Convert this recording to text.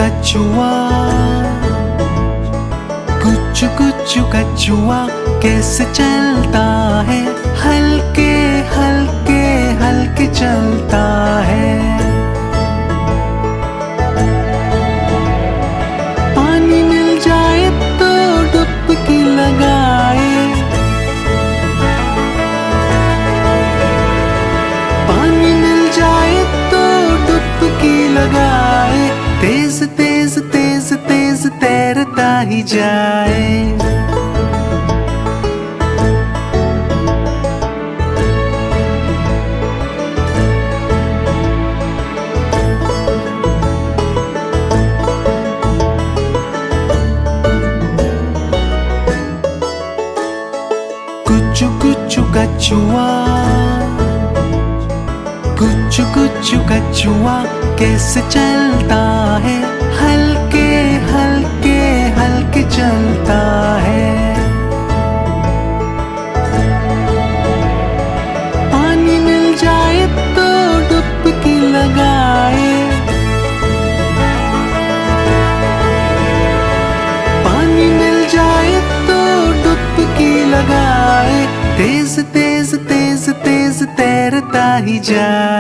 कछुआ, कुचू कुचू कछुआ कैसे चलता है, हल्के हल्के हल्के चलता है। पानी मिल जाए तो डुबकी लगाए, पानी मिल जाए तो डुबकी लगाए, तेज तेज तेज तेज तैरता ही जाए। कुचू कुचू कछुआ, कुचू कुचू कछुआ कैसे चलता है, हल्के हल्के हल्के चलता है। पानी मिल जाए तो डुबकी लगाए, पानी मिल जाए तो डुबकी लगाए, तेज तेज तेज तेज तैरता ही जाए।